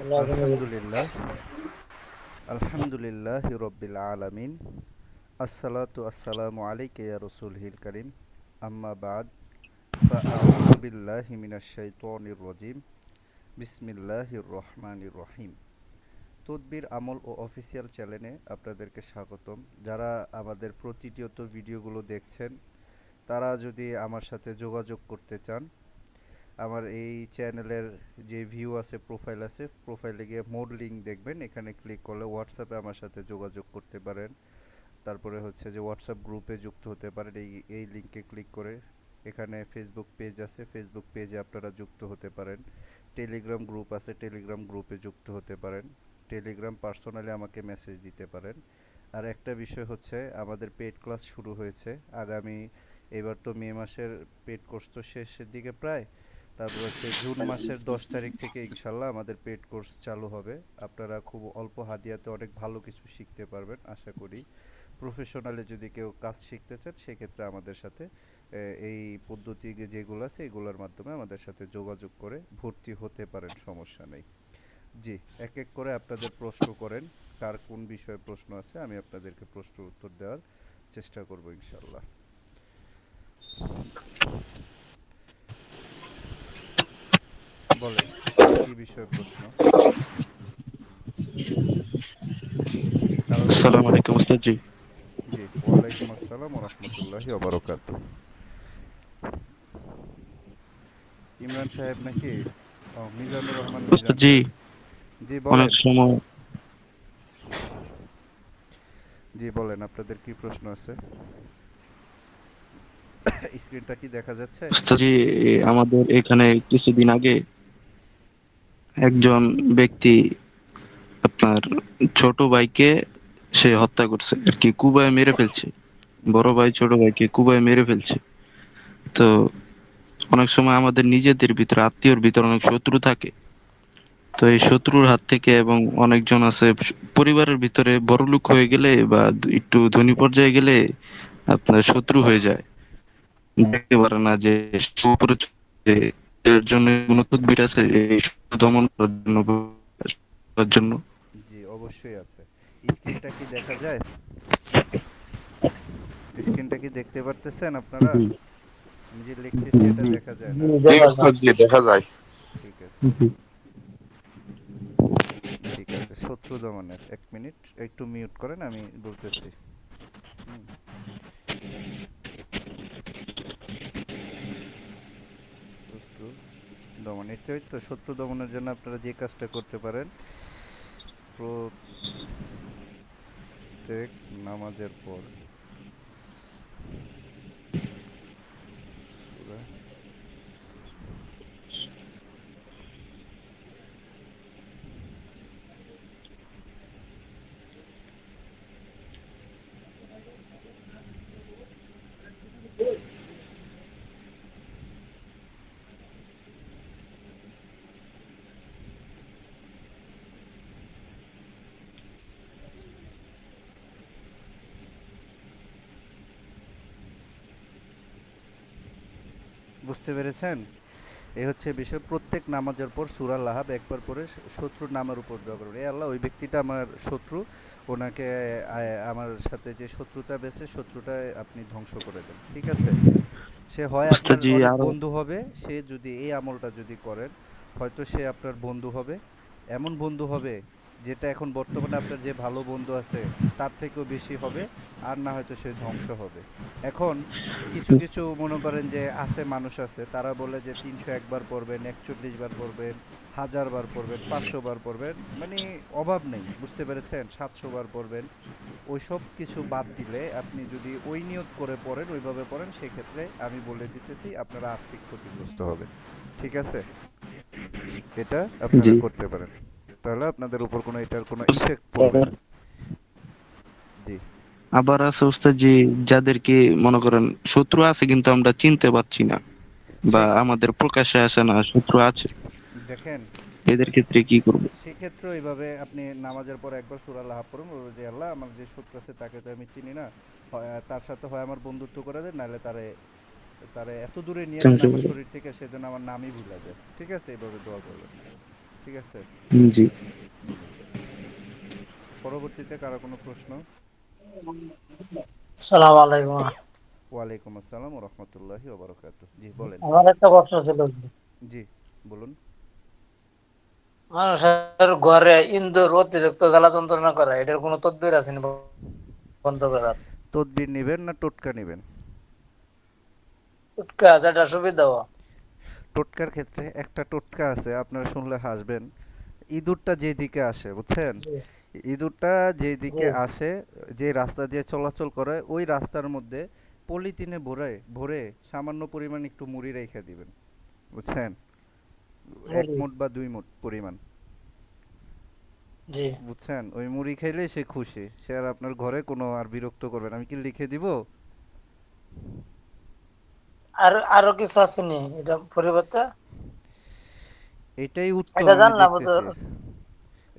আলহামদুলিল্লাহ আলহামদুলিল্লাহি রব্বিল আলামিন আসসালাতু আসসালামু আলাইকা ইয়া রাসূলুল কারীম আম্মা বাদ ফাআউযু বিল্লাহি মিনাশ শাইতানির রাজীম বিসমিল্লাহির রহমানির রহিম তদবির আমল ও অফিসিয়াল চ্যানেলে আপনাদেরকে স্বাগতম। যারা আমাদের প্রতিনিয়ত ভিডিওগুলো দেখছেন তারা যদি আমার সাথে যোগাযোগ করতে চান, আমার এই চ্যানেলের যে ভিউ আছে, প্রোফাইল আছে, প্রোফাইলে গিয়ে মোর লিঙ্ক দেখবেন, এখানে ক্লিক করলে হোয়াটসঅ্যাপে আমার সাথে যোগাযোগ করতে পারেন। তারপরে হচ্ছে যে হোয়াটসঅ্যাপ গ্রুপে যুক্ত হতে পারেন এই লিঙ্কে ক্লিক করে। এখানে ফেসবুক পেজ আছে, ফেসবুক পেজে আপনারা যুক্ত হতে পারেন। টেলিগ্রাম গ্রুপ আছে, টেলিগ্রাম গ্রুপে যুক্ত হতে পারেন। টেলিগ্রাম পার্সোনালি আমাকে মেসেজ দিতে পারেন। আর একটা বিষয় হচ্ছে, আমাদের পেইড ক্লাস শুরু হয়েছে আগামী, এবার তো মে মাসের পেইড কোর্স তো শেষের দিকে প্রায়, তারপর হচ্ছে জুন মাসের 10 তারিখ থেকে ইনশাল্লাহ আমাদের পেইড কোর্স চালু হবে। আপনারা খুব অল্প হাদিয়াতে অনেক ভালো কিছু শিখতে পারবেন আশা করি। প্রফেশনালি যদি কেউ কাজ শিখতে চান সেক্ষেত্রে আমাদের সাথে এই পদ্ধতি যেগুলো আছে এগুলোর মাধ্যমে আমাদের সাথে যোগাযোগ করে ভর্তি হতে পারেন, সমস্যা নেই। জি, এক এক করে আপনাদের প্রশ্ন করেন, কার কোন বিষয়ে প্রশ্ন আছে আমি আপনাদেরকে প্রশ্নের উত্তর দেওয়ার চেষ্টা করব ইনশাল্লাহ। বলেন, কি বিষয়ে প্রশ্ন? কারোর কোনো আসসালামু প্রশ্ন? আলাইকুম ওস্তাদ জি। জি, ওয়ালাইকুম আসসালাম ওয়া রাহমাতুল্লাহি ওয়া বারাকাতুহু। ইমরান সাহেব নাকি? ও, মিজানুর রহমান ওস্তাদ মিজান জি, সাহেব। জি অনেক বলেন। সময় জি বলেন, আপনাদের কি প্রশ্ন আছে? স্ক্রিনটা কি দেখা যাচ্ছে? ওস্তাদ জি, আমাদের এখানে কিছুদিন আগে একজন ব্যক্তি আপনার ছোট ভাইকে সে হত্যা করছে আর কি, কুবায় মেরে ফেলছে। জি বড় ভাই ছোট ভাইকে কুবায় মেরে ফেলছে। তো অনেক সময় আমাদের নিজেদের ভিতরে, আত্মীয়র ভিতরে অনেক শত্রু থাকে। তো এই শত্রুর হাত থেকে, এবং অনেকজন আছে পরিবারের ভিতরে বড়লোক হয়ে গেলে বা একটু ধনী পর্যায়ে গেলে আপনার শত্রু হয়ে যায়। দেখতে পারে না যে উপরে যে এর জন্য কোনো তদবির আছে এই শত্রু দমন করার জন্য। জি অবশ্যই আছে। স্ক্রিনটা কি দেখা যায়? স্ক্রিনটা কি দেখতে পারতেছেন আপনারা? জি আমি যে লিখতেছি এটা জি দেখা যায় না? জি ওস্তাদ জি দেখা যায়। ঠিক আছে, জি। ঠিক আছে। শত্রু দমনের 1 মিনিট একটু মিউট করেন, আমি বলতেছি। হুম। শত্রু দমন, এটাই তো শত্রু দমনের জন্য আপনারা যে কাজটা করতে পারেন, প্রত্যেক নামাজের পর সূরা। বুঝতে পেরেছেন? এই হচ্ছে বিষয়, প্রত্যেক নামাজের পর সূরা লাহাব একবার পরে শত্রুর নামের উপর দোয়া করবেন। এ আল্লাহ, ওই ব্যক্তিটা আমার শত্রু, ওনাকে আমার সাথে যে শত্রুতা বেছে শত্রুটা আপনি ধ্বংস করে দেন, ঠিক আছে? সে হয় ওস্তাদ আপনার জি অনেক আরো বন্ধু হবে, সে যদি এই আমলটা যদি করেন, হয়তো সে আপনার বন্ধু হবে, এমন বন্ধু হবে যেটা এখন বর্তমানে আপনার যে ভালো বন্ধু আছে তার থেকেও বেশি হবে, আর না হয়তো সে ধ্বংস হবে। এখন কিছু কিছু মনে করেন যে আছে, মানুষ আছে তারা বলে যে 301 বার পড়বেন, 41 বার পড়বেন, 1000 বার পড়বেন, 500 বার পড়বেন, মানে অভাব নেই, বুঝতে পেরেছেন? 700 বার পড়বেন। ওইসব কিছু বাদ দিলে আপনি যদি ওই নিয়ত করে পড়েন, ওইভাবে পড়েন, সেক্ষেত্রে আমি বলে দিতেছি আপনারা আর্থিক ক্ষতিগ্রস্ত হবেন, ঠিক আছে? এটা জি। আপনারা করতে পারেন, তাহলে আপনাদের উপর কোনো এটার কোনো ইফেক্ট পড়বে আবার না। জি। আবার আছে ওস্তাদ জি, যাদেরকে মনে করেন শত্রু আছে কিন্তু আমরা চিনতে পারছি না সে বা আমাদের প্রকাশ্যে আসে না শত্রু আছে, দেখেন, এদের ক্ষেত্রে কি করব? সেক্ষেত্রে এইভাবে আপনি নামাজের পর একবার সূরা লাহাব পড়ুন, বলবেন যে আল্লাহ, আমার যে শত্রু আছে তাকে তো আমি চিনি না, তার সাথে হয় আমার বন্ধুত্ব করে দেন, নাহলে তারে তারে এত দূরে নিয়ে যান ধ্বংস আমার করব। শরীর থেকে, সেজন্য আমার নামই ভুলা যায়, ঠিক আছে? এইভাবে দোয়া করবেন। ঠিক আছে? জি। জি। পরবর্তীতে কারো কোনো প্রশ্ন? সালাম আলাইকুম। ওয়ালাইকুম আসসালাম ওয়া রাহমাতুল্লাহি ওয়া বারাকাতুহু। জি বলেন। আমার একটা প্রশ্ন ছিল, জি, বলুন। মানুষের ঘরে ইন্দুর অতিরিক্ত জ্বালা যন্ত্রণা করে, এটার কোনো তদবির আছে নি বন্ধ করার? তদবির নিবেন না টোটকা নিবেন? উটকা যেটা সুবিধা হয়। টোটকার ক্ষেত্রে একটা টোটকা আছে, আপনারা শুনলে হাসবেন। ইঁদুরটা যেদিকে আসে, বুঝছেন? জি, ইঁদুরটা জি, যেদিকে আসে, যে রাস্তা দিয়ে চলাচল করে, ওই রাস্তার মধ্যে পলিথিনে ভরে ভরে সামান্য পরিমাণ একটু মুড়ি রেখে দিবেন, বুঝছেন? এক মুড়ি। মুঠ বা ২ মুঠ পরিমাণ, জি। বুঝছেন? ওই মুড়ি খাইলেই সে খুশি। সে আর আপনার ঘরে কোনো আর বিরক্ত করবে না। আমি কি লিখে দিব? আর আরো কিছু আছে নি এটা পরিবর্তে? এটাই উত্তম এটা আমি জানলাম তো। দেখতেছি।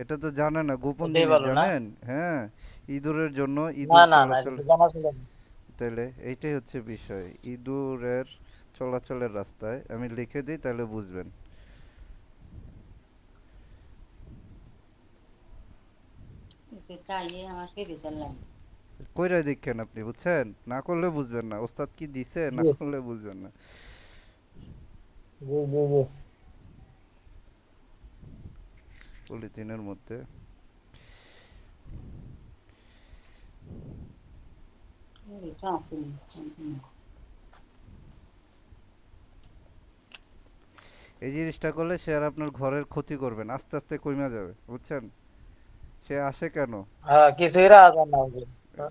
এটা তো জানেন না, গোপন এটাই জিনিস ভালো না? জানেন? হ্যাঁ, ইঁদুরের জন্য না ইঁদুর না না, এটা চলাচল। তো জানা ছিল না। তাইলে এইটাই হচ্ছে বিষয়। ইঁদুরের চলাচলের রাস্তায় আমি লিখে দিই, তাহলে বুঝবেন। কইরা দেখেন আপনি, বুঝছেন? না করলে বুঝবেন না। ওস্তাদ কি দিছে, না জি, করলে বুঝবেন না। জি, জি, জি। পলিথিনের মধ্যে এই জিনিসটা করলে সে আর আপনার ঘরের ক্ষতি করবে না, আস্তে আস্তে কইমা যাবে, বুঝছেন? সে আসে কেন? হ্যাঁ, কিছুই রাখা যায় না ওদের।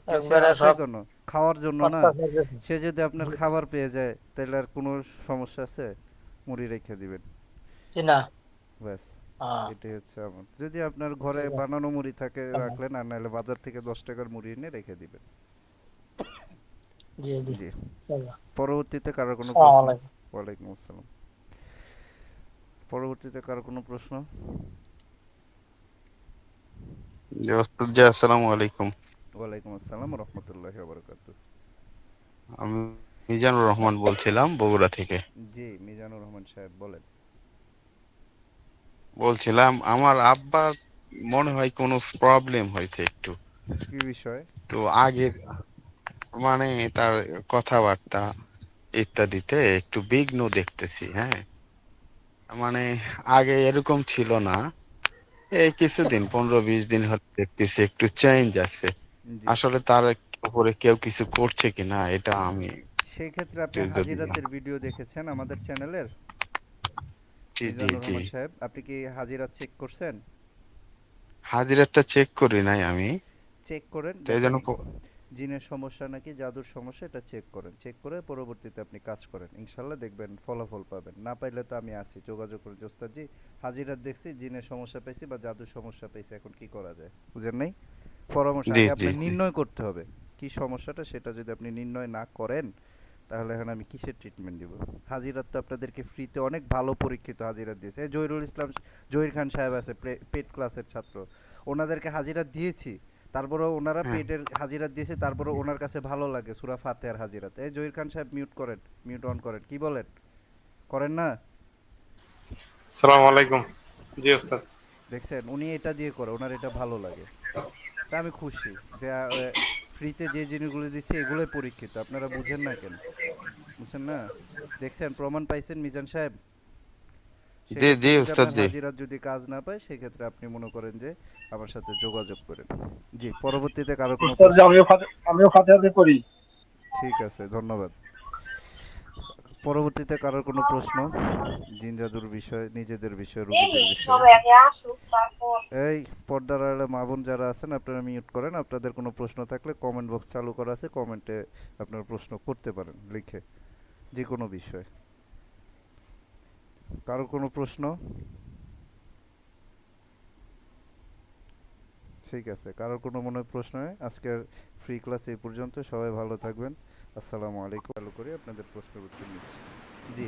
সে একবারে আসে সব কেন? খাওয়ার জন্য না? অত্যাচার করছে। সে যদি আপনার জি, খাবার পেয়ে যায়, তাহলে আর কোনো সমস্যা আছে? মুড়ি রেখে দিবেন, জি না। ব্যাস। হ্যাঁ, এটাই হচ্ছে আমার। যদি আপনার ঘরে ঠিক আছে। বানানো মুড়ি থাকে হ্যাঁ, রাখলেন, আর নাহলে বাজার থেকে ১০ টাকার মুড়ি এনে রেখে দিবেন। জি, জি। জি। চলো। পরবর্তীতে কারো কোনো আসসালামু প্রশ্ন? আলাইকুম। ওয়ালাইকুম আসসালাম। পরবর্তীতে কারো কোনো প্রশ্ন? জি ওস্তাদ জি, আসসালামু আলাইকুম। ওয়ালাইকুম আসসালাম ওয়া রাহমাতুল্লাহি ওয়া বারাকাতুহু। আমি মিজানুর রহমান বলছিলাম বগুড়া থেকে। জি, মিজানুর রহমান সাহেব বলেন। বলছিলাম আমার আব্বার মনে হয় কোনো প্রবলেম হয়েছে একটু। কি বিষয়? তো আগের মানে তার কথাবার্তা ইত্যাদিতে একটু বিঘ্ন দেখতেছি, হ্যাঁ। মানে আগে এরকম ছিল না। এই কিছুদিন 15-20 দিন হতে দেখতেছি একটু চেঞ্জ আছে। জি। আসলে তার উপরে কেউ কিছু করছে কিনা এটা আমি সেক্ষেত্রে একটু আপনি যদি হাজিরাতের ভিডিও দেখেছেন আমাদের চ্যানেলের? জি জি মিজানুর জি। রহমান সাহেব, আপনি কি হাজিরাত চেক করছেন? হাজিরাটা চেক করি নাই আমি। চেক করেন, তো এই দেখেন। জন্য জিনের সমস্যা নাকি জাদুর সমস্যা, এটা চেক করেন। চেক করে পরবর্তীতে আপনি কাজ করেন, ইনশাল্লাহ দেখবেন ফলাফল পাবেন। না পাইলে তো আমি আছি, যোগাযোগ করুন যে ওস্তাদজি হাজিরাত দেখছি, জিনের সমস্যা পেয়েছি বা জাদুর সমস্যা পেয়েছি, এখন কি করা যায়, বুঝেন নাই? পরামর্শ জি আগে জি আপনার জি। নির্ণয় করতে হবে কি সমস্যাটা, সেটা যদি আপনি নির্ণয় না করেন, তাহলে এখন আমি কিসের ট্রিটমেন্ট দিব? হাজিরাত তো আপনাদেরকে ফ্রিতে অনেক ভালো পরীক্ষিত হাজিরাত দিয়েছে। এই জহিরুল ইসলাম, জহির খান সাহেব আছে, পেট ক্লাসের ছাত্র, ওনাদেরকে হাজিরাত দিয়েছি, তারপরেও ওনারা হ্যাঁ। পেটের হাজিরাত দিয়েছে, তারপরেও ওনার কাছে ভালো লাগে সূরা ফাতিহার হাজিরাত। এই জহির খান সাহেব মিউট করেন, মিউট অন করেন, কি বলেন? করেন না? সালাম আলাইকুম। জি ওস্তাদ। দেখছেন, উনি এটা দিয়ে করে, ওনার এটা ভালো লাগে। তা আমি খুশি যে ফ্রিতে যে জিনিসগুলো দিচ্ছি এগুলোই পরীক্ষিত, আপনারা বুঝেন না কেন? বুঝছেন না? দেখছেন, প্রমাণ পাইছেন মিজান সাহেব? জি সেক্ষেত্রে জি যদি উস্তাদ আপনার জি। হাজিরাত যদি কাজ না পায়, সেক্ষেত্রে আপনি মনে করেন যে আমার সাথে যোগাযোগ করেন। জি, পরবর্তীতে কারো কোনো উস্তাদ যে প্রশ্ন? আমিও ফাতিহাতে করি। ঠিক আছে, ধন্যবাদ। পরবর্তীতে কারোর কোনো প্রশ্ন? জিন জাদুর বিষয়, নিজেদের বিষয়, রুগীদের বিষয়। এই পর্দার আড়ালে মা বোন যারা আছেন, আপনারা মিউট করেন। আপনাদের কোনো প্রশ্ন থাকলে কমেন্ট বক্স চালু করা আছে, কমেন্টে আপনারা প্রশ্ন করতে পারেন লিখে, যে কোনো বিষয়। কারোর কোনো প্রশ্ন? ঠিক আছে, কারোর কোনো মনে হয় প্রশ্ন নেই, আজকের ফ্রি ক্লাস এই পর্যন্ত। সবাই ভালো থাকবেন। আসসালামু আলাইকুম। চালু করে আপনাদের প্রশ্নের উত্তর নিচ্ছি। জি,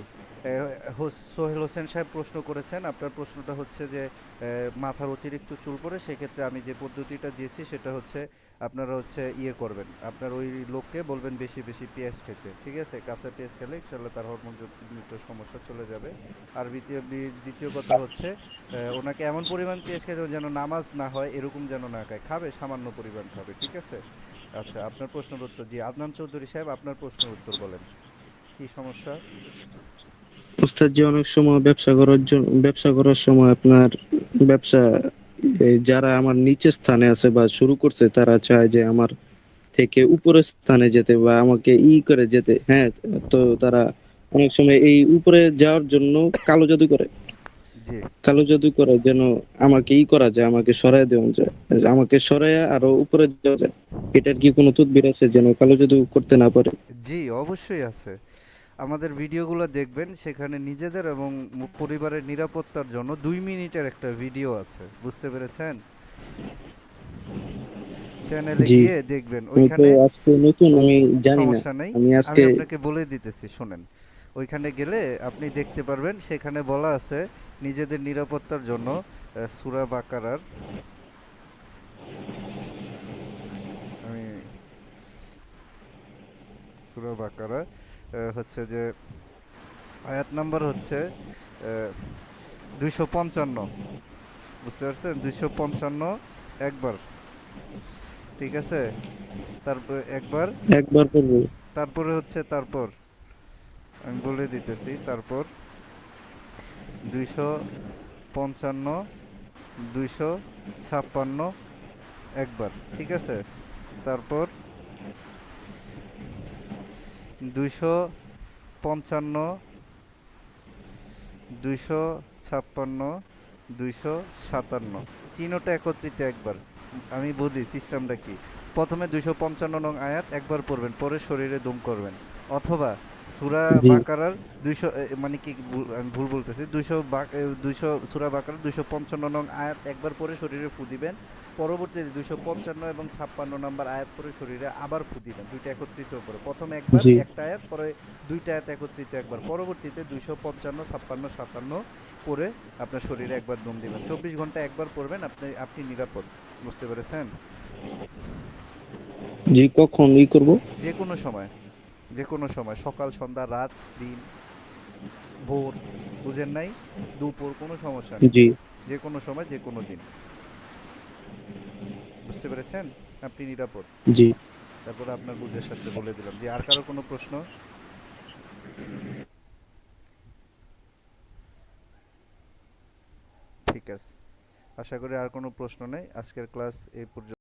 সোহেল হোসেন সাহেব প্রশ্ন করেছেন। আপনার প্রশ্নটা হচ্ছে যে মাথার অতিরিক্ত চুল পড়ে, সেক্ষেত্রে আমি যে পদ্ধতিটা দিয়েছি সেটা হচ্ছে আপনারা হচ্ছে ইয়ে করবেন, আপনার ওই লোককে বলবেন বেশি বেশি পেঁয়াজ খেতে, ঠিক আছে? কাঁচা পেঁয়াজ খেলে ইনশাল্লাহ তার হরমোনজনিত সমস্যা চলে যাবে। আর দ্বিতীয় কথা হচ্ছে ওনাকে এমন পরিমাণ পেঁয়াজ খেতে হবে যেন নামাজ না হয় এরকম যেন না খায়, খাবে সামান্য পরিমাণ খাবে, ঠিক আছে? আচ্ছা, আপনার প্রশ্নের উত্তর, জি আদনান চৌধুরী সাহেব আপনার প্রশ্নের উত্তর বলেন, কি সমস্যা? উস্তাদ জি, অনেক সময় ব্যবসা করার সময় আপনার ব্যবসা যারা আমার নিচের স্থানে আছে বা শুরু করছে তারা চায় যে আমার থেকে উপরের স্থানে যেতে বা আমাকে করে যেতে, হ্যাঁ। তো তারা অনেক সময় এই উপরে যাওয়ার জন্য কালো জাদু করে। জি, কালো জাদু করে যেন আমাকে করা যায়, আমাকে সরায় দেওয়া যায়, আমাকে সরায় আরো উপরে যাওয়া যায়। এটার কি কোনো তদবির আছে যেন কালো জাদু করতে না পারে? জি অবশ্যই আছে। আমাদের ভিডিওগুলো দেখবেন, সেখানে নিজেদের এবং পরিবারের নিরাপত্তার জন্য 2 মিনিটের একটা ভিডিও আছে, বুঝতে পেরেছেন? চ্যানেলে জি, গিয়ে দেখবেন আমি তো ওইখানে। আজকে নতুন, আমি জানি না। সমস্যা নেই, আমি আমি আজকে আপনাকে বলে দিতেছি শোনেন। ওইখানে গেলে আপনি দেখতে পারবেন, সেখানে বলা আছে নিজেদের নিরাপত্তার জন্য সূরা বাকারার, আমি সূরা বাকারা হচ্ছে যে আয়াত নাম্বার হচ্ছে 255, বুঝতে পারছেন? 255 একবার, ঠিক আছে? তারপর একবার, একবার করবো। তারপরে হচ্ছে তারপর আমি বলে দিতেছি, তারপর 255, 256 একবার, ঠিক আছে? তারপর 255, 256, 257, তিনোটা একত্রিত একবার। আমি বলি সিস্টেমটা কি। প্রথমে 255 নং আয়াত একবার পড়বেন, পরে শরীরে দম করবেন। অথবা সূরা জি, বাকারার 200, মানে কি আমি ভুল বলতেছি, 200 সূরা বাকারার 255 নং আয়াত একবার পরে শরীরে ফু দিবেন। পরবর্তীতে 255 এবং 56 নম্বর আয়াত পরে শরীরে আবার ফু দিবেন, দুইটা একত্রিত করে। প্রথমে একবার জি, একটা আয়াত, পরে দুইটা আয়াত একত্রিত একবার, পরবর্তীতে 255, 56, 57 পরে আপনার শরীরে একবার দম দিবেন। 24 ঘন্টা একবার পড়বেন, আপনি নিরাপদ, বুঝতে পেরেছেন? জি, কখন করব? যে কোনো সময়, যে কোনো সময়, সকাল, সন্ধ্যা, রাত, দিন, ভোর, বুঝেন নাই? দুপুর, কোনো সমস্যা নেই। জি, যে কোনো সময়, যে কোনো দিন, বুঝতে পেরেছেন? আপনি নিরাপদ। জি। তারপরে আপনার বুঝের সাথে বলে দিলাম। যে আর কারো কোনো প্রশ্ন? ঠিক আছে, আশা করি আর কোনো প্রশ্ন নেই। আজকের ক্লাস এই পর্যন্ত।